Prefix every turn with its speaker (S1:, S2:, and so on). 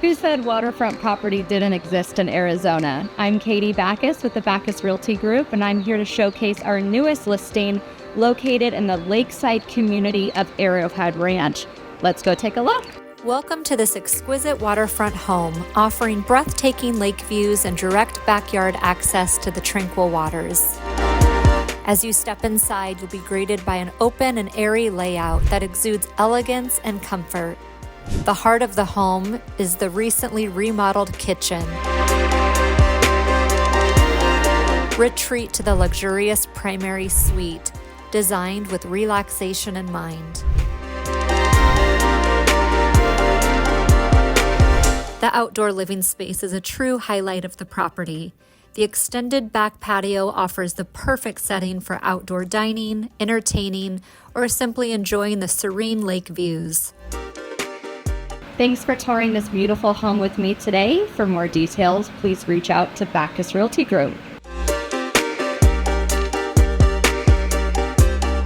S1: Who said waterfront property didn't exist in Arizona? I'm Katie Backus with the Backus Realty Group, and I'm here to showcase our newest listing located in the lakeside community of Arrowhead Ranch. Let's go take a look.
S2: Welcome to this exquisite waterfront home, offering breathtaking lake views and direct backyard access to the tranquil waters. As you step inside, you'll be greeted by an open and airy layout that exudes elegance and comfort. The heart of the home is the recently remodeled kitchen. Retreat to the luxurious primary suite, designed with relaxation in mind. The outdoor living space is a true highlight of the property. The extended back patio offers the perfect setting for outdoor dining, entertaining, or simply enjoying the serene lake views.
S1: Thanks for touring this beautiful home with me today. For more details, please reach out to Backus Realty Group.